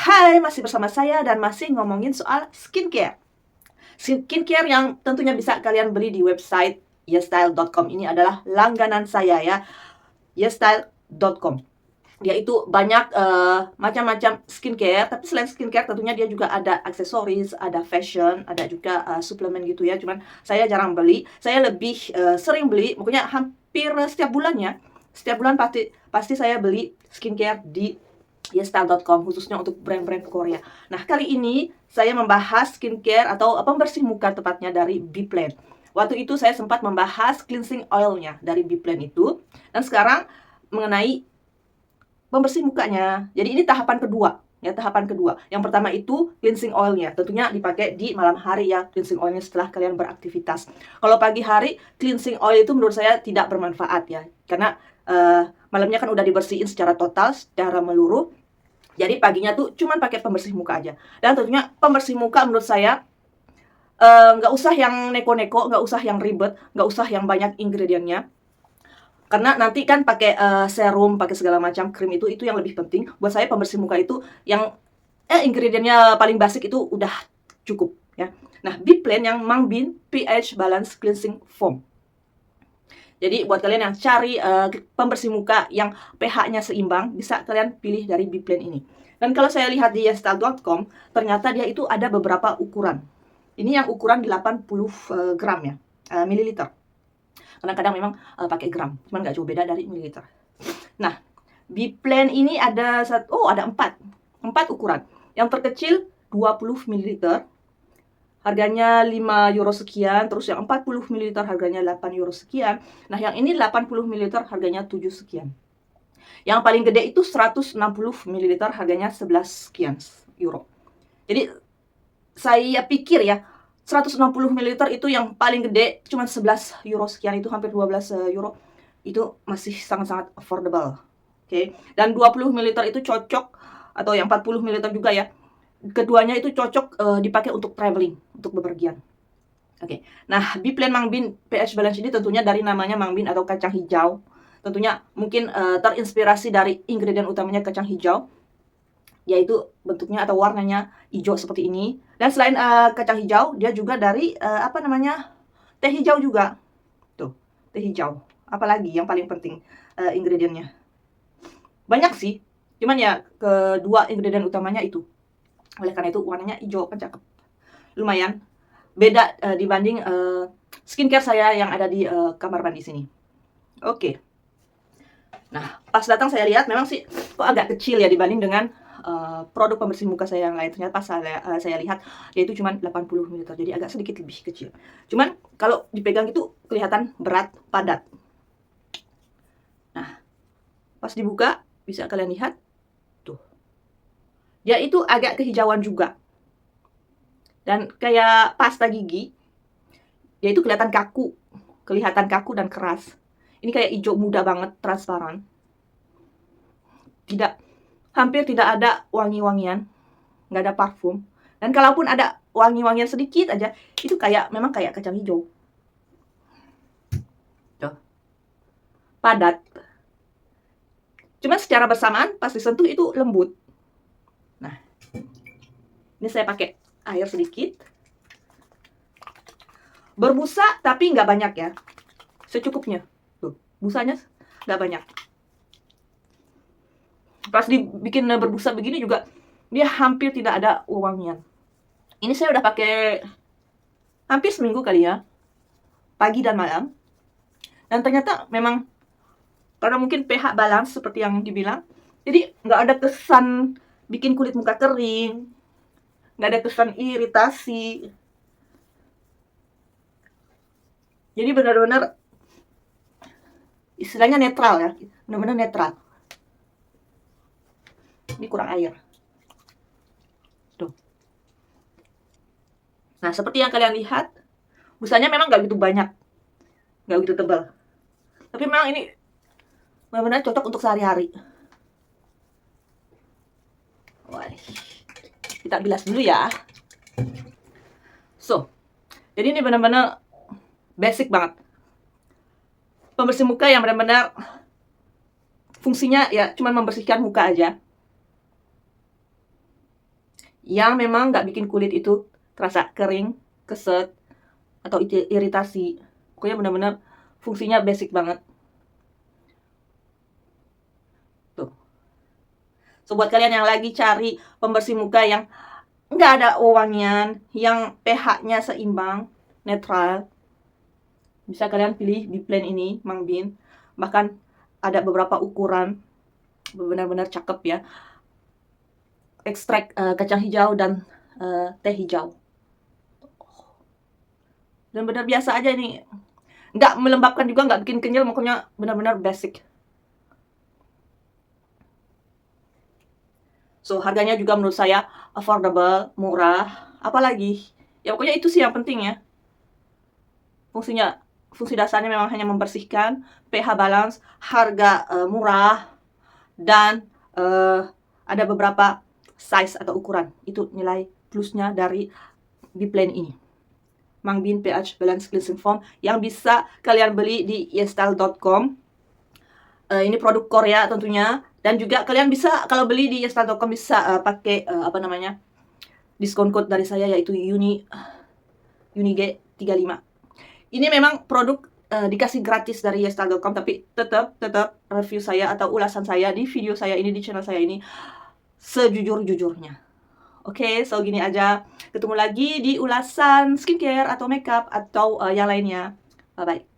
Hai, masih bersama saya dan masih ngomongin soal skincare. Skincare yang tentunya bisa kalian beli di website yesstyle.com. Ini adalah langganan saya ya, yesstyle.com. Dia itu banyak macam-macam skincare, tapi selain skincare tentunya dia juga ada aksesoris, ada fashion, ada juga suplemen gitu ya. Cuman saya jarang beli, saya lebih sering beli, pokoknya hampir setiap bulannya. Setiap bulan pasti pasti saya beli skincare di yesstyle.com, khususnya untuk brand-brand Korea. Nah, kali ini saya membahas skincare atau pembersih muka tepatnya dari Bplan. Waktu itu saya sempat membahas cleansing oilnya dari Bplan itu, dan sekarang mengenai pembersih mukanya. Jadi ini tahapan kedua, ya, tahapan kedua. Yang pertama itu cleansing oilnya, tentunya dipakai di malam hari ya, cleansing oilnya setelah kalian beraktivitas. Kalau pagi hari, cleansing oil itu menurut saya tidak bermanfaat ya, karena malamnya kan udah dibersihin secara total, secara meluruh. Jadi paginya tuh cuman pakai pembersih muka aja. Dan tentunya pembersih muka menurut saya nggak usah yang neko-neko, nggak usah yang ribet, nggak usah yang banyak ingredientnya. Karena nanti kan pakai serum, pakai segala macam krim itu yang lebih penting. Buat saya pembersih muka itu yang ingredientnya paling basic itu udah cukup ya. Nah, Bplan yang Mangbin pH Balance Cleansing Foam. Jadi buat kalian yang cari pembersih muka yang pH-nya seimbang, bisa kalian pilih dari Bplan ini. Dan kalau saya lihat di yesstyle.com, ternyata dia itu ada beberapa ukuran. Ini yang ukuran 80 gram ya, mililiter. Kadang-kadang memang pakai gram, cuman nggak jauh beda dari mililiter. Nah, Bplan ini ada ada 4 ukuran. Yang terkecil 20 mililiter, harganya 5 euro sekian, terus yang 40 ml harganya 8 euro sekian. Nah, yang ini 80 ml harganya 7 sekian. Yang paling gede itu 160 ml harganya 11 sekian euro. Jadi saya pikir ya, 160 ml itu yang paling gede cuma 11 euro sekian, itu hampir 12 euro. Itu masih sangat-sangat affordable. Oke. Dan 20 ml itu cocok, atau yang 40 ml juga ya. Keduanya itu cocok dipakai untuk traveling, untuk bepergian. Oke. Nah, Bplan Mangbin pH Balance ini tentunya dari namanya Mangbin atau kacang hijau. Tentunya mungkin terinspirasi dari ingredient utamanya kacang hijau, yaitu bentuknya atau warnanya hijau seperti ini. Dan selain kacang hijau, dia juga dari teh hijau juga. Tuh, teh hijau. Apalagi yang paling penting ingredientnya. Banyak sih, cuman ya kedua ingredient utamanya itu. Oleh karena itu warnanya hijau, kan cakep. Lumayan beda dibanding skincare saya yang ada di kamar mandi sini. Oke. Nah, pas datang saya lihat memang sih kok agak kecil ya dibanding dengan produk pembersih muka saya yang lain. Ternyata pas saya lihat dia itu cuma 80 ml, jadi agak sedikit lebih kecil. Cuman kalau dipegang itu kelihatan berat, padat. Nah, pas dibuka bisa kalian lihat tuh. Dia itu agak kehijauan juga. Dan kayak pasta gigi, dia itu kelihatan kaku dan keras. Ini kayak hijau muda banget, transparan. Hampir tidak ada wangi-wangian, nggak ada parfum. Dan kalaupun ada wangi-wangian sedikit aja, itu memang kayak kacang hijau. Tuh. Padat. Cuma secara bersamaan pas disentuh itu lembut. Nah, ini saya pakai air sedikit. Berbusa tapi nggak banyak ya, secukupnya. Tuh, busanya nggak banyak. Pas dibikin berbusa begini juga dia hampir tidak ada wangian. Ini saya udah pakai hampir seminggu kali ya, pagi dan malam. Dan ternyata memang karena mungkin pH balance seperti yang dibilang, jadi nggak ada kesan bikin kulit muka kering, nggak ada kesan iritasi. Jadi benar-benar istilahnya netral ya, benar-benar netral. Ini kurang air. Tuh. Nah, seperti yang kalian lihat, busanya memang nggak begitu banyak, nggak begitu tebal. Tapi memang ini benar-benar cocok untuk sehari-hari. Wah, kita bilas dulu ya. So, jadi ini benar-benar basic banget. Pembersih muka yang benar-benar fungsinya ya cuma membersihkan muka aja. yang memang nggak bikin kulit itu terasa kering, keset, atau iritasi. Pokoknya benar-benar fungsinya basic banget. Tuh. So, buat kalian yang lagi cari pembersih muka yang nggak ada wewangian, yang pH-nya seimbang, netral, bisa kalian pilih di plan ini, Mang Bin. Bahkan ada beberapa ukuran, benar-benar cakep ya. Ekstrak kacang hijau dan teh hijau. Dan benar biasa aja ini, nggak melembabkan juga, nggak bikin kenyal, pokoknya benar-benar basic. So, harganya juga menurut saya affordable, murah. Apalagi, ya pokoknya itu sih yang penting ya. Fungsi dasarnya memang hanya membersihkan, pH balance, harga murah, dan ada beberapa size atau ukuran. Itu nilai plusnya dari di plan ini. Mang Bin pH Balance Cleansing Foam yang bisa kalian beli di yesstyle.com. Ini produk Korea tentunya, dan juga kalian bisa kalau beli di yesstyle.com bisa pakai diskon code dari saya, yaitu UNIG35. Ini memang produk dikasih gratis dari yesstyle.com, tapi tetap review saya atau ulasan saya di video saya ini, di channel saya ini, sejujur-jujurnya. Oke, so gini aja. Ketemu lagi di ulasan skincare atau makeup atau yang lainnya. Bye-bye.